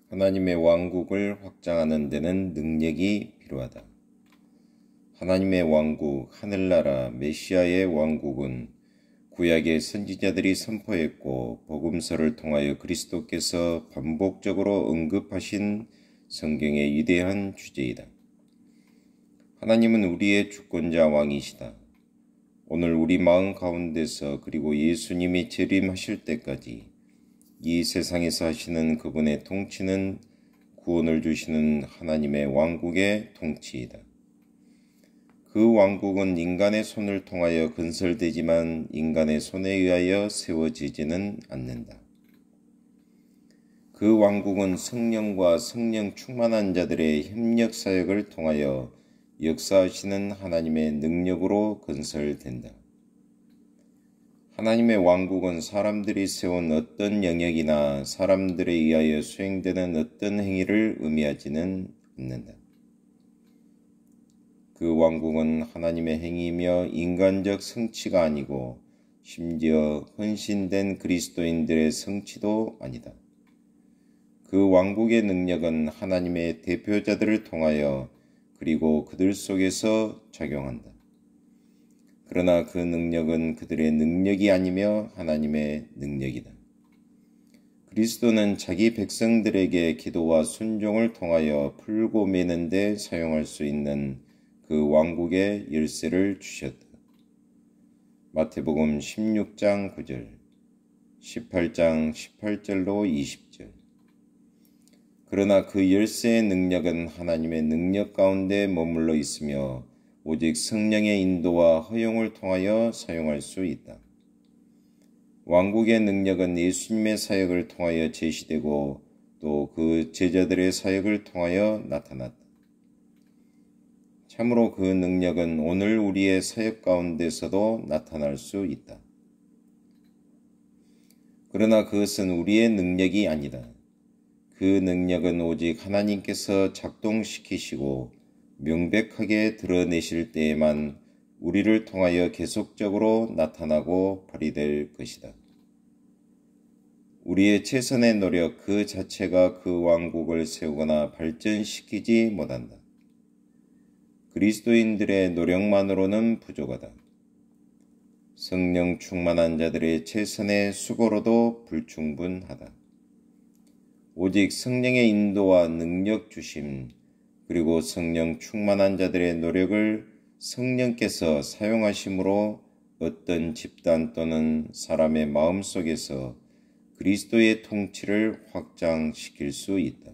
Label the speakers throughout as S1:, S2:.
S1: 하나님의 왕국을 확장하는 데는 능력이 필요하다. 하나님의 왕국, 하늘나라, 메시아의 왕국은 구약의 선지자들이 선포했고 복음서를 통하여 그리스도께서 반복적으로 언급하신 성경의 위대한 주제이다. 하나님은 우리의 주권자 왕이시다. 오늘 우리 마음 가운데서 그리고 예수님이 재림하실 때까지 이 세상에서 하시는 그분의 통치는 구원을 주시는 하나님의 왕국의 통치이다. 그 왕국은 인간의 손을 통하여 건설되지만 인간의 손에 의하여 세워지지는 않는다. 그 왕국은 성령과 성령 충만한 자들의 협력 사역을 통하여 역사하시는 하나님의 능력으로 건설된다. 하나님의 왕국은 사람들이 세운 어떤 영역이나 사람들에 의하여 수행되는 어떤 행위를 의미하지는 않는다. 그 왕국은 하나님의 행위이며 인간적 성취가 아니고 심지어 헌신된 그리스도인들의 성취도 아니다. 그 왕국의 능력은 하나님의 대표자들을 통하여 그리고 그들 속에서 작용한다. 그러나 그 능력은 그들의 능력이 아니며 하나님의 능력이다. 그리스도는 자기 백성들에게 기도와 순종을 통하여 풀고 매는 데 사용할 수 있는 그 왕국의 열쇠를 주셨다. 마태복음 16장 9절, 18장 18절로 20절. 그러나 그 열쇠의 능력은 하나님의 능력 가운데 머물러 있으며 오직 성령의 인도와 허용을 통하여 사용할 수 있다. 왕국의 능력은 예수님의 사역을 통하여 제시되고 또 그 제자들의 사역을 통하여 나타났다. 참으로 그 능력은 오늘 우리의 사역 가운데서도 나타날 수 있다. 그러나 그것은 우리의 능력이 아니다. 그 능력은 오직 하나님께서 작동시키시고 명백하게 드러내실 때에만 우리를 통하여 계속적으로 나타나고 발휘될 것이다. 우리의 최선의 노력 그 자체가 그 왕국을 세우거나 발전시키지 못한다. 그리스도인들의 노력만으로는 부족하다. 성령 충만한 자들의 최선의 수고로도 불충분하다. 오직 성령의 인도와 능력 주심, 그리고 성령 충만한 자들의 노력을 성령께서 사용하심으로 어떤 집단 또는 사람의 마음 속에서 그리스도의 통치를 확장시킬 수 있다.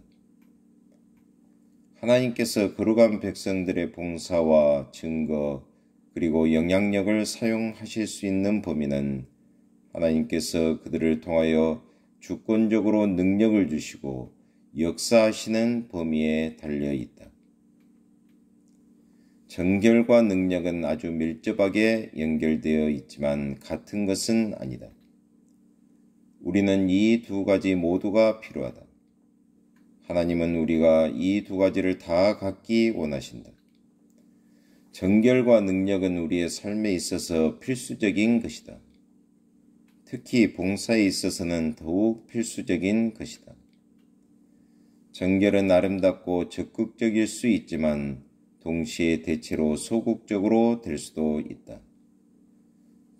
S1: 하나님께서 거룩한 백성들의 봉사와 증거 그리고 영향력을 사용하실 수 있는 범위는 하나님께서 그들을 통하여 주권적으로 능력을 주시고 역사하시는 범위에 달려 있다. 정결과 능력은 아주 밀접하게 연결되어 있지만 같은 것은 아니다. 우리는 이 두 가지 모두가 필요하다. 하나님은 우리가 이 두 가지를 다 갖기 원하신다. 정결과 능력은 우리의 삶에 있어서 필수적인 것이다. 특히 봉사에 있어서는 더욱 필수적인 것이다. 정결은 아름답고 적극적일 수 있지만 동시에 대체로 소극적으로 될 수도 있다.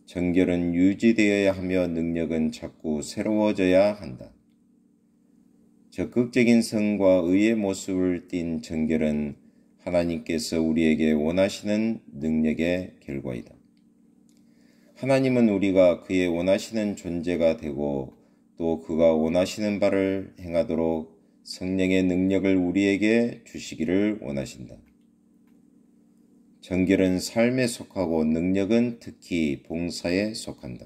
S1: 정결은 유지되어야 하며 능력은 자꾸 새로워져야 한다. 적극적인 성과 의의 모습을 띤 정결은 하나님께서 우리에게 원하시는 능력의 결과이다. 하나님은 우리가 그의 원하시는 존재가 되고 또 그가 원하시는 바를 행하도록 성령의 능력을 우리에게 주시기를 원하신다. 정결은 삶에 속하고 능력은 특히 봉사에 속한다.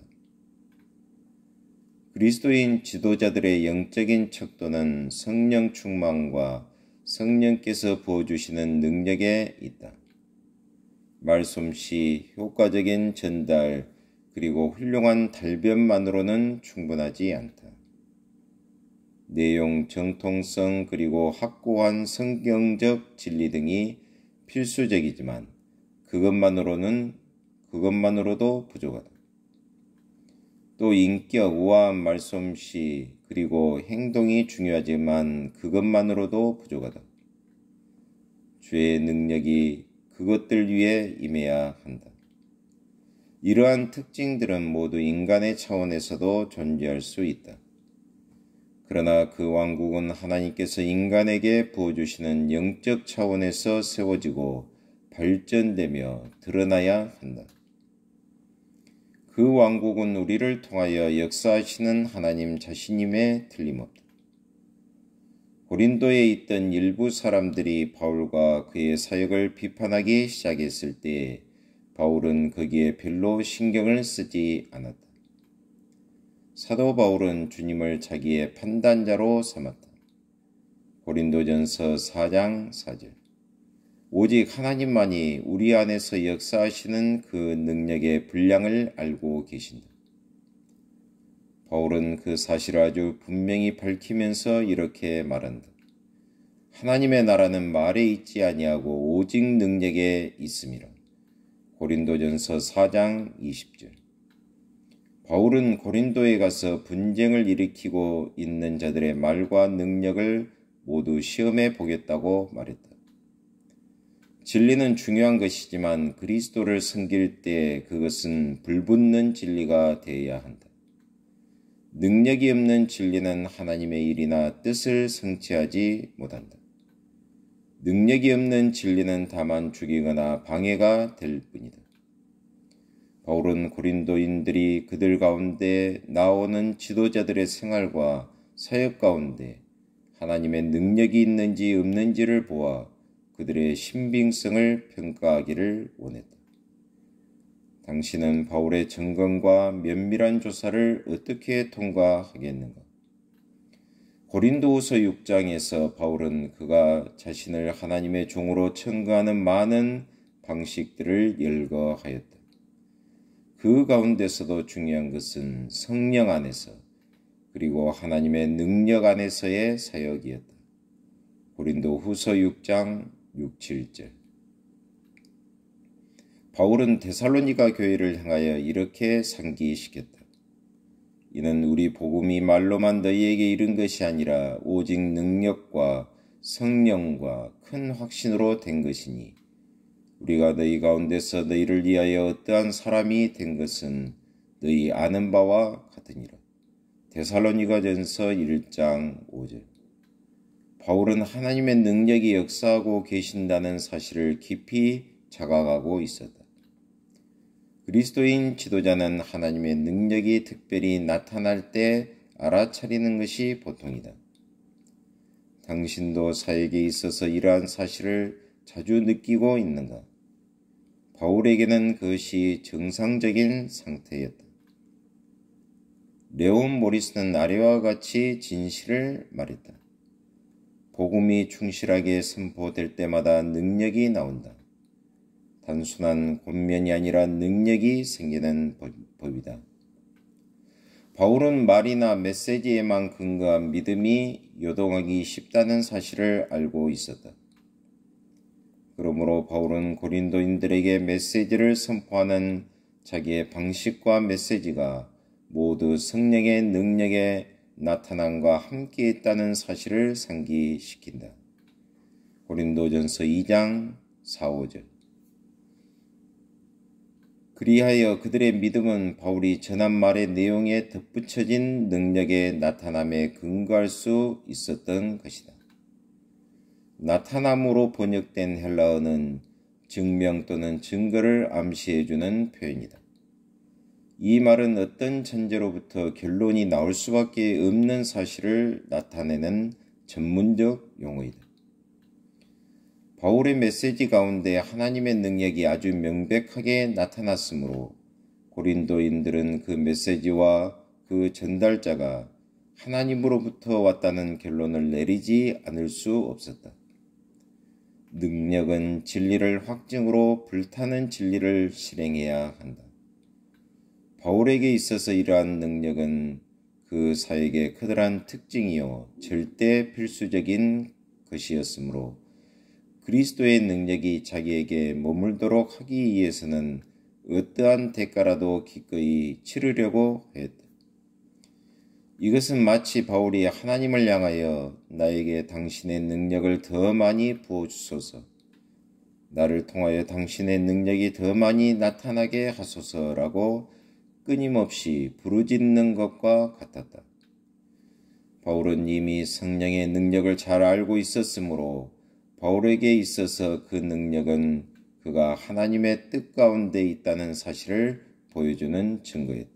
S1: 그리스도인 지도자들의 영적인 척도는 성령 충만과 성령께서 부어주시는 능력에 있다. 말솜씨, 효과적인 전달, 그리고 훌륭한 달변만으로는 충분하지 않다. 내용, 정통성, 그리고 확고한 성경적 진리 등이 필수적이지만 그것만으로도 부족하다. 또 인격, 우아한 말솜씨, 그리고 행동이 중요하지만 그것만으로도 부족하다. 주의 능력이 그것들 위에 임해야 한다. 이러한 특징들은 모두 인간의 차원에서도 존재할 수 있다. 그러나 그 왕국은 하나님께서 인간에게 부어주시는 영적 차원에서 세워지고 발전되며 드러나야 한다. 그 왕국은 우리를 통하여 역사하시는 하나님 자신임에 틀림없다. 고린도에 있던 일부 사람들이 바울과 그의 사역을 비판하기 시작했을 때 바울은 거기에 별로 신경을 쓰지 않았다. 사도 바울은 주님을 자기의 판단자로 삼았다. 고린도전서 4장 4절. 오직 하나님만이 우리 안에서 역사하시는 그 능력의 분량을 알고 계신다. 바울은 그 사실을 아주 분명히 밝히면서 이렇게 말한다. 하나님의 나라는 말에 있지 아니하고 오직 능력에 있음이라. 고린도전서 4장 20절. 바울은 고린도에 가서 분쟁을 일으키고 있는 자들의 말과 능력을 모두 시험해 보겠다고 말했다. 진리는 중요한 것이지만 그리스도를 섬길 때 그것은 불붙는 진리가 되어야 한다. 능력이 없는 진리는 하나님의 일이나 뜻을 성취하지 못한다. 능력이 없는 진리는 다만 죽이거나 방해가 될 뿐이다. 바울은 고린도인들이 그들 가운데 나오는 지도자들의 생활과 사역 가운데 하나님의 능력이 있는지 없는지를 보아 그들의 신빙성을 평가하기를 원했다. 당신은 바울의 점검과 면밀한 조사를 어떻게 통과하겠는가? 고린도후서 6장에서 바울은 그가 자신을 하나님의 종으로 청구하는 많은 방식들을 열거하였다. 그 가운데서도 중요한 것은 성령 안에서 그리고 하나님의 능력 안에서의 사역이었다. 고린도후서 6장 6, 7절. 바울은 데살로니가 교회를 향하여 이렇게 상기시켰다. 이는 우리 복음이 말로만 너희에게 이른 것이 아니라 오직 능력과 성령과 큰 확신으로 된 것이니 우리가 너희 가운데서 너희를 위하여 어떠한 사람이 된 것은 너희 아는 바와 같으니라. 데살로니가전서 1장 5절. 바울은 하나님의 능력이 역사하고 계신다는 사실을 깊이 자각하고 있었다. 그리스도인 지도자는 하나님의 능력이 특별히 나타날 때 알아차리는 것이 보통이다. 당신도 사역에 있어서 이러한 사실을 자주 느끼고 있는가? 바울에게는 그것이 정상적인 상태였다. 레온 모리스는 아래와 같이 진실을 말했다. 복음이 충실하게 선포될 때마다 능력이 나온다. 단순한 권면이 아니라 능력이 생기는 법이다. 바울은 말이나 메시지에만 근거한 믿음이 요동하기 쉽다는 사실을 알고 있었다. 그러므로 바울은 고린도인들에게 메시지를 선포하는 자기의 방식과 메시지가 모두 성령의 능력의 나타남과 함께 있다는 사실을 상기시킨다. 고린도전서 2장 4, 5절. 그리하여 그들의 믿음은 바울이 전한 말의 내용에 덧붙여진 능력의 나타남에 근거할 수 있었던 것이다. 나타남으로 번역된 헬라어는 증명 또는 증거를 암시해주는 표현이다. 이 말은 어떤 전제로부터 결론이 나올 수밖에 없는 사실을 나타내는 전문적 용어이다. 바울의 메시지 가운데 하나님의 능력이 아주 명백하게 나타났으므로 고린도인들은 그 메시지와 그 전달자가 하나님으로부터 왔다는 결론을 내리지 않을 수 없었다. 능력은 진리를 확증으로 불타는 진리를 실행해야 한다. 바울에게 있어서 이러한 능력은 그 사역의 커다란 특징이요 절대 필수적인 것이었으므로 그리스도의 능력이 자기에게 머물도록 하기 위해서는 어떠한 대가라도 기꺼이 치르려고 했다. 이것은 마치 바울이 하나님을 향하여 나에게 당신의 능력을 더 많이 부어주소서, 나를 통하여 당신의 능력이 더 많이 나타나게 하소서라고 끊임없이 부르짖는 것과 같았다. 바울은 이미 성령의 능력을 잘 알고 있었으므로 바울에게 있어서 그 능력은 그가 하나님의 뜻 가운데 있다는 사실을 보여주는 증거였다.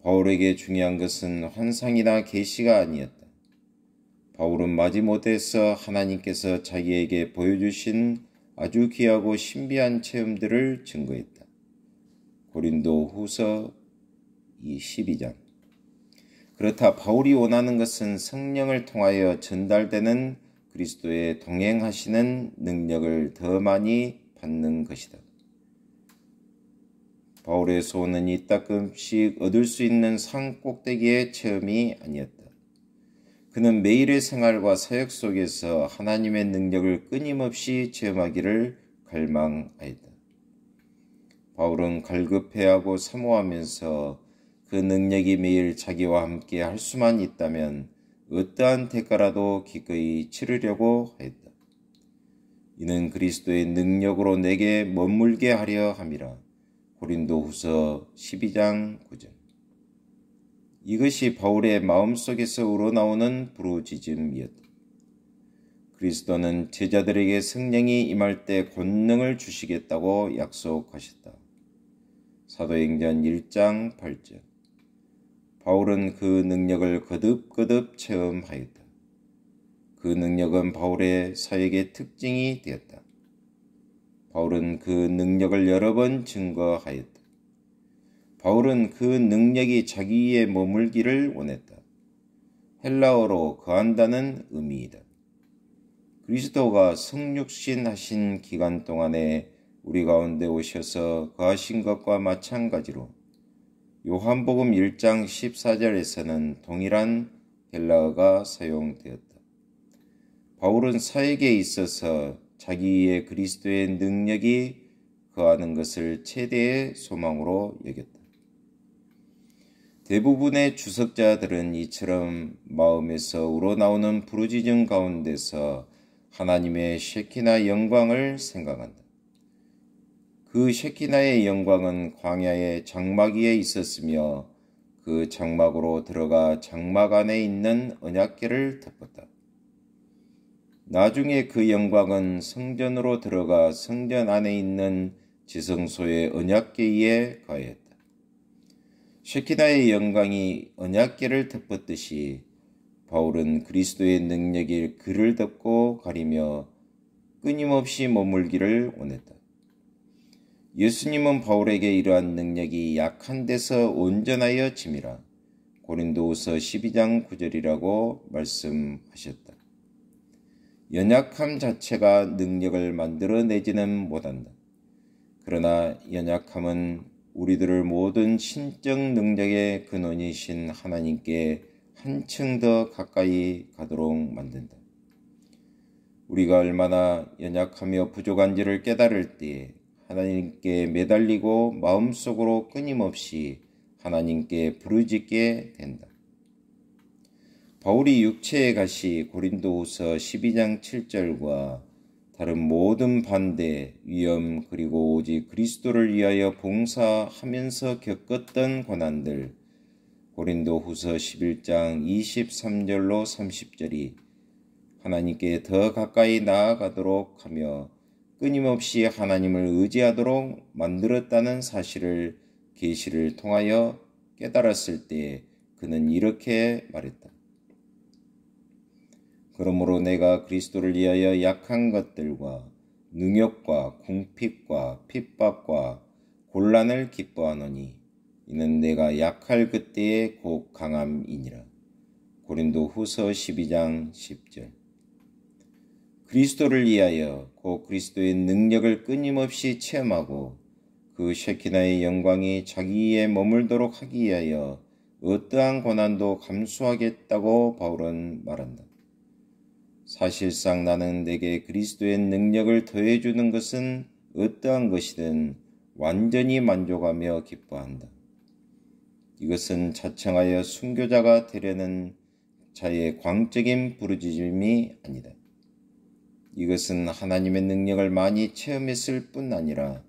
S1: 바울에게 중요한 것은 환상이나 계시가 아니었다. 바울은 마지못해서 하나님께서 자기에게 보여주신 아주 귀하고 신비한 체험들을 증거했다. 고린도 후서 12장. 그렇다 바울이 원하는 것은 성령을 통하여 전달되는 그리스도의 동행하시는 능력을 더 많이 받는 것이다. 바울의 소원은 이따금씩 얻을 수 있는 산 꼭대기의 체험이 아니었다. 그는 매일의 생활과 사역 속에서 하나님의 능력을 끊임없이 체험하기를 갈망하였다. 바울은 갈급해하고 사모하면서 그 능력이 매일 자기와 함께 할 수만 있다면 어떠한 대가라도 기꺼이 치르려고 하였다. 이는 그리스도의 능력으로 내게 머물게 하려 함이라. 고린도 후서 12장 9절. 이것이 바울의 마음속에서 우러나오는 부르짖음이었다. 그리스도는 제자들에게 성령이 임할 때 권능을 주시겠다고 약속하셨다. 사도행전 1장 8절. 바울은 그 능력을 거듭거듭 체험하였다. 그 능력은 바울의 사역의 특징이 되었다. 바울은 그 능력을 여러 번 증거하였다. 바울은 그 능력이 자기에 머물기를 원했다. 헬라어로 거한다는 의미이다. 그리스도가 성육신 하신 기간 동안에 우리 가운데 오셔서 거하신 것과 마찬가지로 요한복음 1장 14절에서는 동일한 헬라어가 사용되었다. 바울은 사역에 있어서 자기의 그리스도의 능력이 거하는 것을 최대의 소망으로 여겼다. 대부분의 주석자들은 이처럼 마음에서 우러나오는 부르짖음 가운데서 하나님의 셰키나 영광을 생각한다. 그 셰키나의 영광은 광야의 장막 위에 있었으며 그 장막으로 들어가 장막 안에 있는 언약궤를 덮었다. 나중에 그 영광은 성전으로 들어가 성전 안에 있는 지성소의 언약궤 위에 가했다. 셰키나의 영광이 언약궤를 덮었듯이 바울은 그리스도의 능력이 그를 덮고 가리며 끊임없이 머물기를 원했다. 예수님은 바울에게 이러한 능력이 약한 데서 온전하여 짐이라 고린도후서 12장 9절이라고 말씀하셨다. 연약함 자체가 능력을 만들어내지는 못한다. 그러나 연약함은 우리들을 모든 신적 능력의 근원이신 하나님께 한층 더 가까이 가도록 만든다. 우리가 얼마나 연약하며 부족한지를 깨달을 때에 하나님께 매달리고 마음속으로 끊임없이 하나님께 부르짖게 된다. 바울이 육체에 가시 고린도후서 12장 7절과 다른 모든 반대, 위험 그리고 오직 그리스도를 위하여 봉사하면서 겪었던 고난들 고린도후서 11장 23절로 30절이 하나님께 더 가까이 나아가도록 하며 끊임없이 하나님을 의지하도록 만들었다는 사실을 계시를 통하여 깨달았을 때 그는 이렇게 말했다. 그러므로 내가 그리스도를 위하여 약한 것들과 능욕과 궁핍과 핍박과 곤란을 기뻐하노니 이는 내가 약할 그때의 곧 강함이니라. 고린도 후서 12장 10절. 그리스도를 위하여 곧 그리스도의 능력을 끊임없이 체험하고 그 셰키나의 영광이 자기에 머물도록 하기 위하여 어떠한 고난도 감수하겠다고 바울은 말한다. 사실상 나는 내게 그리스도의 능력을 더해주는 것은 어떠한 것이든 완전히 만족하며 기뻐한다. 이것은 자청하여 순교자가 되려는 자의 광적인 부르짖음이 아니다. 이것은 하나님의 능력을 많이 체험했을 뿐 아니라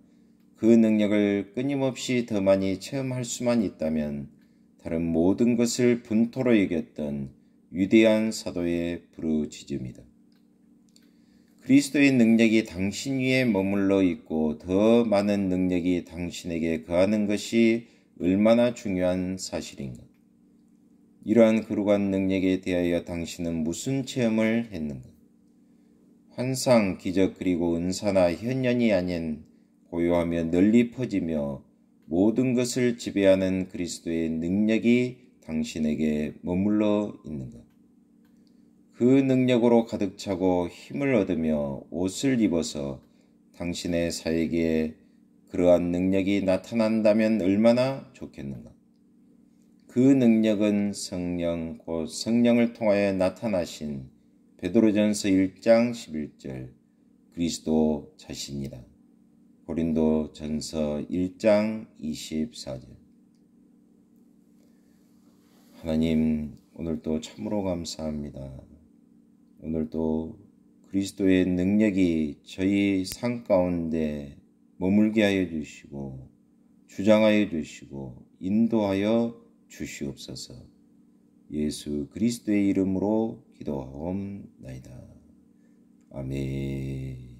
S1: 그 능력을 끊임없이 더 많이 체험할 수만 있다면 다른 모든 것을 분토로 이겼던 위대한 사도의 부르짖음이다. 그리스도의 능력이 당신 위에 머물러 있고 더 많은 능력이 당신에게 거하는 것이 얼마나 중요한 사실인가. 이러한 거룩한 능력에 대하여 당신은 무슨 체험을 했는가? 환상, 기적 그리고 은사나 현현이 아닌 고요하며 널리 퍼지며 모든 것을 지배하는 그리스도의 능력이 당신에게 머물러 있는가? 그 능력으로 가득 차고 힘을 얻으며 옷을 입어서 당신의 사역에 그러한 능력이 나타난다면 얼마나 좋겠는가? 그 능력은 성령, 곧 성령을 통하여 나타나신 베드로전서 1장 11절 그리스도 자신이다. 고린도전서 1장 24절. 하나님, 오늘도 참으로 감사합니다. 오늘도 그리스도의 능력이 저희 삶 가운데 머물게 하여 주시고 주장하여 주시고 인도하여 주시옵소서. 예수 그리스도의 이름으로 기도하옵나이다. 아멘.